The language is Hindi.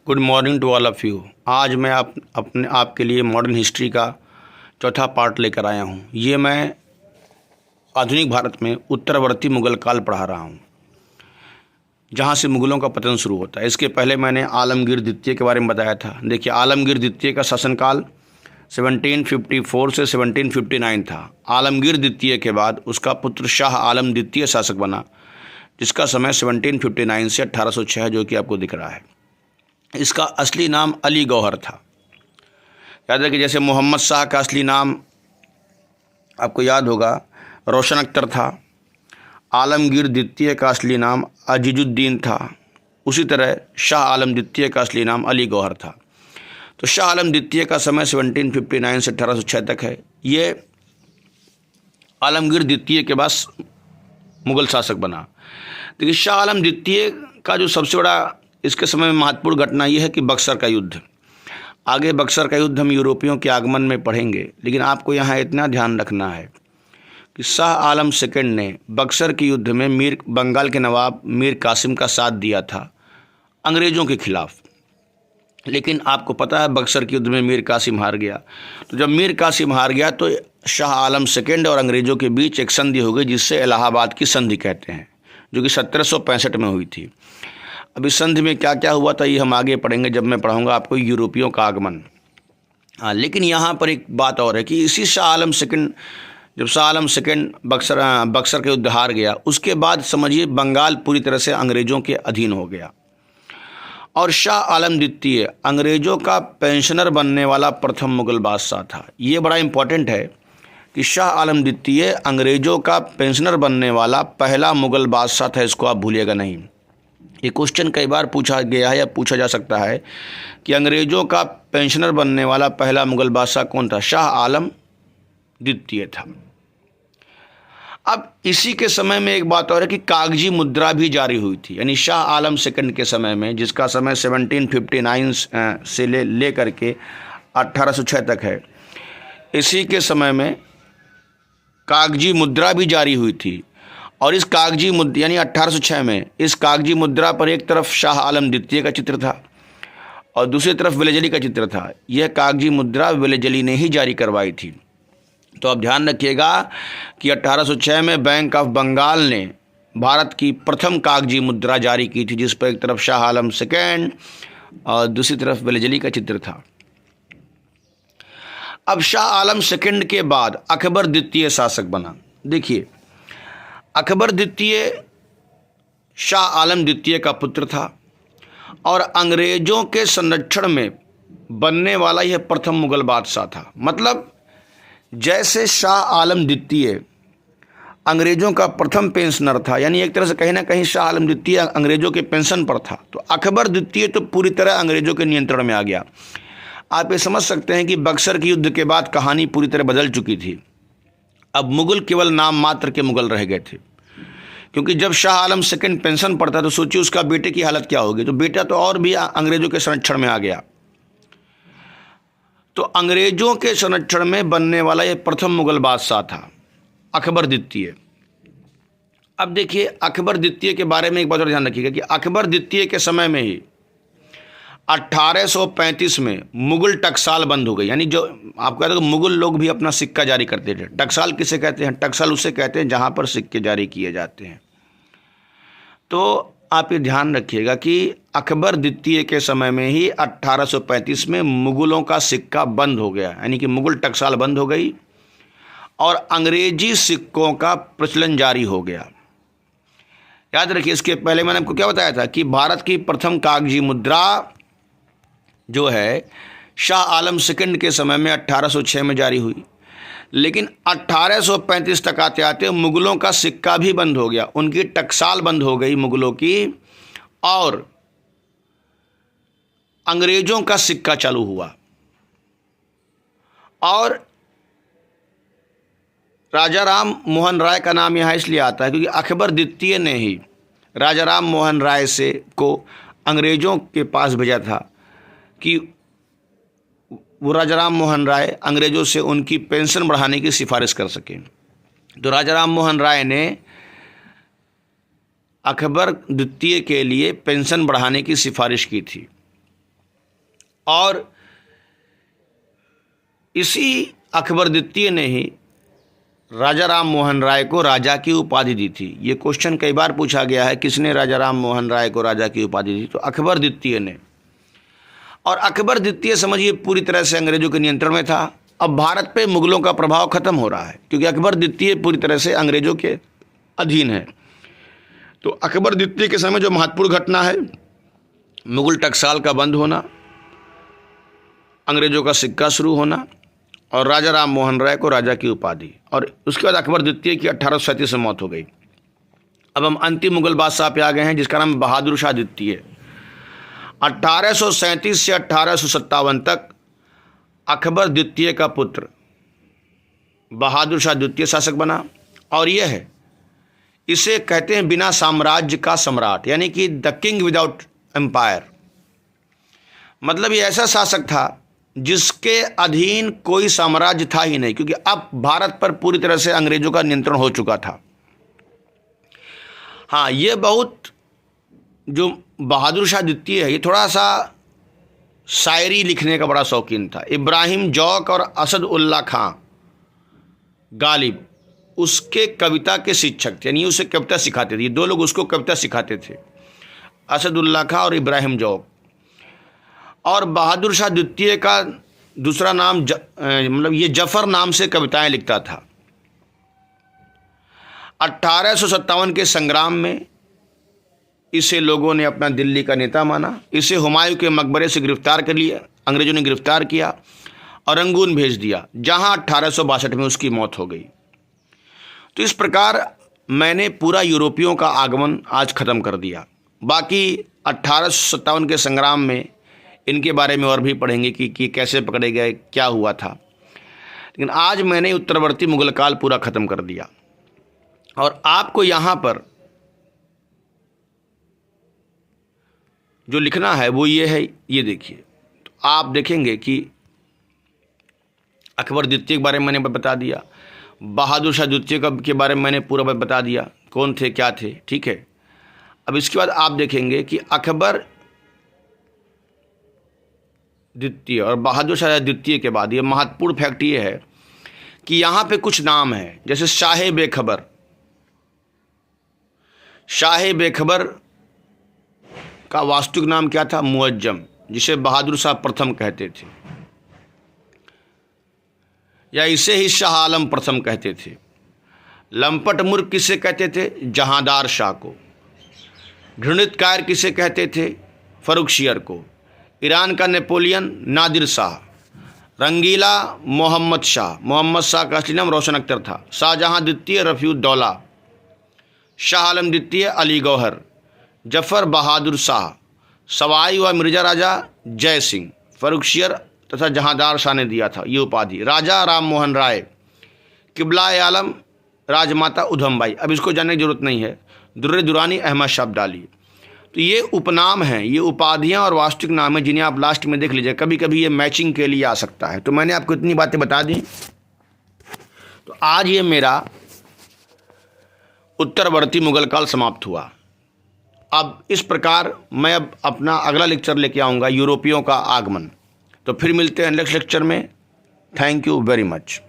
Good morning to all of you. आज मैं आपके लिए मॉडर्न हिस्ट्री का चौथा पार्ट लेकर आया हूँ। ये मैं आधुनिक भारत में उत्तरवर्ती मुगल काल पढ़ा रहा हूँ, जहाँ से मुगलों का पतन शुरू होता है। इसके पहले मैंने आलमगीर द्वितीय के बारे में बताया था। देखिए, आलमगीर द्वितीय का शासनकाल 1754 से 1759 था। आलमगीर द्वितीय के बाद उसका पुत्र शाह आलम द्वितीय शासक बना, जिसका समय 1759 से 1806 जो कि आपको दिख रहा है। इसका असली नाम अली गौहर था। याद रखिए, जैसे मोहम्मद शाह का असली नाम आपको याद होगा रोशन अख्तर था, आलमगीर द्वितीय का असली नाम अजीजुद्दीन था, उसी तरह शाह आलम द्वितीय का असली नाम अली गौहर था। तो शाह आलम द्वितीय का समय 1759 से 1806 तक है। ये आलमगीर द्वितीय के बाद मुगल शासक बना। देखिए, शाह आलम द्वितीय का जो सबसे बड़ा इसके समय में महत्वपूर्ण घटना यह है कि बक्सर का युद्ध। आगे बक्सर का युद्ध हम यूरोपियों के आगमन में पढ़ेंगे, लेकिन आपको यहाँ इतना ध्यान रखना है कि शाह आलम सेकंड ने बक्सर के युद्ध में बंगाल के नवाब मीर कासिम का साथ दिया था अंग्रेज़ों के खिलाफ। लेकिन आपको पता है बक्सर के युद्ध में मीर कासिम हार गया। तो जब मीर कासिम हार गया तो शाह आलम सेकंड और अंग्रेज़ों के बीच एक संधि हो गई, जिससे इलाहाबाद की संधि कहते हैं, जो कि 1765 में हुई थी। अब इस संधि में क्या क्या हुआ था ये हम आगे पढ़ेंगे, जब मैं पढ़ाऊंगा आपको यूरोपियों का आगमन। लेकिन यहाँ पर एक बात और है कि इसी शाह आलम सेकंड, जब शाह आलम सेकंड बक्सर के युद्ध हार गया, उसके बाद समझिए बंगाल पूरी तरह से अंग्रेज़ों के अधीन हो गया। और शाह आलम द्वितीय अंग्रेज़ों का पेंशनर बनने वाला प्रथम मुगल बादशाह था। ये बड़ा इंपॉर्टेंट है कि शाह आलम द्वितीय अंग्रेज़ों का पेंशनर बनने वाला पहला मुगल बादशाह था। इसको आप भूलिएगा नहीं। ये क्वेश्चन कई बार पूछा गया है या पूछा जा सकता है कि अंग्रेज़ों का पेंशनर बनने वाला पहला मुगल बादशाह कौन था? शाह आलम द्वितीय था। अब इसी के समय में एक बात और है कि कागजी मुद्रा भी जारी हुई थी, यानी शाह आलम सेकंड के समय में, जिसका समय 1759 से ले करके 1806 तक है। इसी के समय में कागजी मुद्रा भी जारी हुई थी। और इस कागजी मुद्रा यानी 1806 में इस कागजी मुद्रा पर एक तरफ शाह आलम द्वितीय का चित्र था और दूसरी तरफ वेलेजली का चित्र था। यह कागजी मुद्रा वेलेजली ने ही जारी करवाई थी। तो आप ध्यान रखिएगा कि 1806 में बैंक ऑफ बंगाल ने भारत की प्रथम कागजी मुद्रा जारी की थी, जिस पर एक तरफ शाह आलम सेकेंड और दूसरी तरफ वेलेजली का चित्र था। अब शाह आलम सेकेंड के बाद अकबर द्वितीय शासक बना। देखिए, अकबर द्वितीय शाह आलम द्वितीय का पुत्र था और अंग्रेज़ों के संरक्षण में बनने वाला यह प्रथम मुगल बादशाह था। मतलब जैसे शाह आलम द्वितीय अंग्रेज़ों का प्रथम पेंशनर था, यानी एक तरह से कहीं ना कहीं शाह आलम द्वितीय अंग्रेज़ों के पेंशन पर था, तो अकबर द्वितीय तो पूरी तरह अंग्रेज़ों के नियंत्रण में आ गया। आप ये समझ सकते हैं कि बक्सर के युद्ध के बाद कहानी पूरी तरह बदल चुकी थी। अब मुगल केवल नाम मात्र के मुगल रह गए थे, क्योंकि जब शाह आलम सेकंड पेंशन पर था तो सोचिए उसका बेटे की हालत क्या होगी। तो बेटा तो और भी अंग्रेज़ों के संरक्षण में आ गया। तो अंग्रेज़ों के संरक्षण में बनने वाला यह प्रथम मुगल बादशाह था अकबर द्वितीय। अब देखिए, अकबर द्वितीय के बारे में एक बात और ध्यान रखिएगा कि अकबर द्वितीय के समय में ही 1835 में मुगल टकसाल बंद हो गई। यानी जो आपको कहते हैं मुगल लोग भी अपना सिक्का जारी करते थे। टकसाल किसे कहते हैं? टकसाल उसे कहते हैं जहाँ पर सिक्के जारी किए जाते हैं। तो आप ये ध्यान रखिएगा कि अकबर द्वितीय के समय में ही 1835 में मुगलों का सिक्का बंद हो गया, यानी कि मुगल टकसाल बंद हो गई और अंग्रेजी सिक्कों का प्रचलन जारी हो गया। याद रखिए, इसके पहले मैंने आपको क्या बताया था कि भारत की प्रथम कागजी मुद्रा जो है शाह आलम सेकंड के समय में 1806 में जारी हुई, लेकिन 1835 तक आते आते मुगलों का सिक्का भी बंद हो गया, उनकी टकसाल बंद हो गई मुगलों की, और अंग्रेज़ों का सिक्का चालू हुआ। और राजा राम मोहन राय का नाम यहाँ इसलिए आता है क्योंकि अकबर द्वितीय ने ही राजा राम मोहन राय से को अंग्रेज़ों के पास भेजा था कि वो राजा राम मोहन राय अंग्रेज़ों से उनकी पेंशन बढ़ाने की सिफारिश कर सकें। तो राजा राम मोहन राय ने अकबर द्वितीय के लिए पेंशन बढ़ाने की सिफारिश की थी। और इसी अकबर द्वितीय ने ही राजा राम मोहन राय को राजा की उपाधि दी थी। ये क्वेश्चन कई बार पूछा गया है, किसने राजा राम मोहन राय को राजा की उपाधि दी? तो अकबर द्वितीय ने। और अकबर द्वितीय समझिए पूरी तरह से अंग्रेजों के नियंत्रण में था। अब भारत पे मुगलों का प्रभाव खत्म हो रहा है क्योंकि अकबर द्वितीय पूरी तरह से अंग्रेजों के अधीन है। तो अकबर द्वितीय के समय जो महत्वपूर्ण घटना है, मुगल टकसाल का बंद होना, अंग्रेजों का सिक्का शुरू होना और राजा राम मोहन राय को राजा की उपाधि। और उसके बाद अकबर द्वितीय की 1837 में मौत हो गई। अब हम अंतिम मुगल बादशाह पे आ गए हैं जिसका नाम बहादुर शाह द्वितीय। 1837 से 1857 तक अकबर द्वितीय का पुत्र बहादुर शाह द्वितीय शासक बना। और यह है, इसे कहते हैं बिना साम्राज्य का सम्राट, यानी कि द किंग विदाउट एम्पायर। मतलब ये ऐसा शासक था जिसके अधीन कोई साम्राज्य था ही नहीं, क्योंकि अब भारत पर पूरी तरह से अंग्रेजों का नियंत्रण हो चुका था। हाँ, ये बहुत जो बहादुर शाह द्वितीय है, ये थोड़ा सा शायरी लिखने का बड़ा शौकीन था। इब्राहिम जौक और असद उल्ला खां गालिब उसके कविता के शिक्षक थे, यानी उसे कविता सिखाते थे। ये दो लोग उसको कविता सिखाते थे, असदुल्ला खां और इब्राहिम जौक। और बहादुर शाह द्वितीय का दूसरा नाम मतलब ये जफर नाम से कविताएं लिखता था। 1857 के संग्राम में इसे लोगों ने अपना दिल्ली का नेता माना। इसे हुमायूं के मकबरे से गिरफ्तार कर लिया, अंग्रेजों ने गिरफ्तार किया और रंगून भेज दिया, जहां 1862 में उसकी मौत हो गई। तो इस प्रकार मैंने पूरा यूरोपियों का आगमन आज ख़त्म कर दिया। बाकी 1857 के संग्राम में इनके बारे में और भी पढ़ेंगे कि कैसे पकड़े गए, क्या हुआ था। लेकिन आज मैंने उत्तरवर्ती मुगल काल पूरा ख़त्म कर दिया। और आपको यहाँ पर जो लिखना है वो ये है, ये देखिए। तो आप देखेंगे कि अकबर द्वितीय के बारे में मैंने बता दिया, बहादुर शाह द्वितीय के बारे में मैंने पूरा बता दिया, कौन थे क्या थे, ठीक है। अब इसके बाद आप देखेंगे कि अकबर द्वितीय और बहादुर शाह द्वितीय के बाद ये महत्वपूर्ण फैक्ट ये है कि यहाँ पे कुछ नाम है, जैसे शाह बेखबर। शाह बेखबर का वास्तविक नाम क्या था? मुअज्जम, जिसे बहादुर शाह प्रथम कहते थे, या इसे ही शाह आलम प्रथम कहते थे। लंपट मुर्ख किसे कहते थे? जहांदार शाह को। घृणित कायर किसे कहते थे? फर्रुखशियर को। ईरान का नेपोलियन नादिर शाह। रंगीला मोहम्मद शाह। मोहम्मद शाह का असली नाम रोशन अख्तर था। शाहजहां द्वितीय रफ़ीउद्दौला। शाह आलम द्वितीय अली गौहर। जफ़र बहादुर शाह। सवाई व मिर्जा राजा जय सिंह। फर्रुखशियर तथा जहांदार शाह ने दिया था ये उपाधि। राजा राम मोहन राय। किबला आलम राजमाता उधमबाई। अब इसको जानने की जरूरत नहीं है। दुर्रे दुरानी अहमद शाह अब्दाली। तो ये उपनाम हैं, ये उपाधियां और वास्तविक नाम हैं जिन्हें आप लास्ट में देख लीजिए। कभी कभी ये मैचिंग के लिए आ सकता है। तो मैंने आपको इतनी बातें बता दी। तो आज ये मेरा उत्तरवर्ती मुगल काल समाप्त हुआ। अब इस प्रकार मैं अब अपना अगला लेक्चर लेके आऊँगा, यूरोपियों का आगमन। तो फिर मिलते हैं नेक्स्ट लेक्चर में। Thank you very much.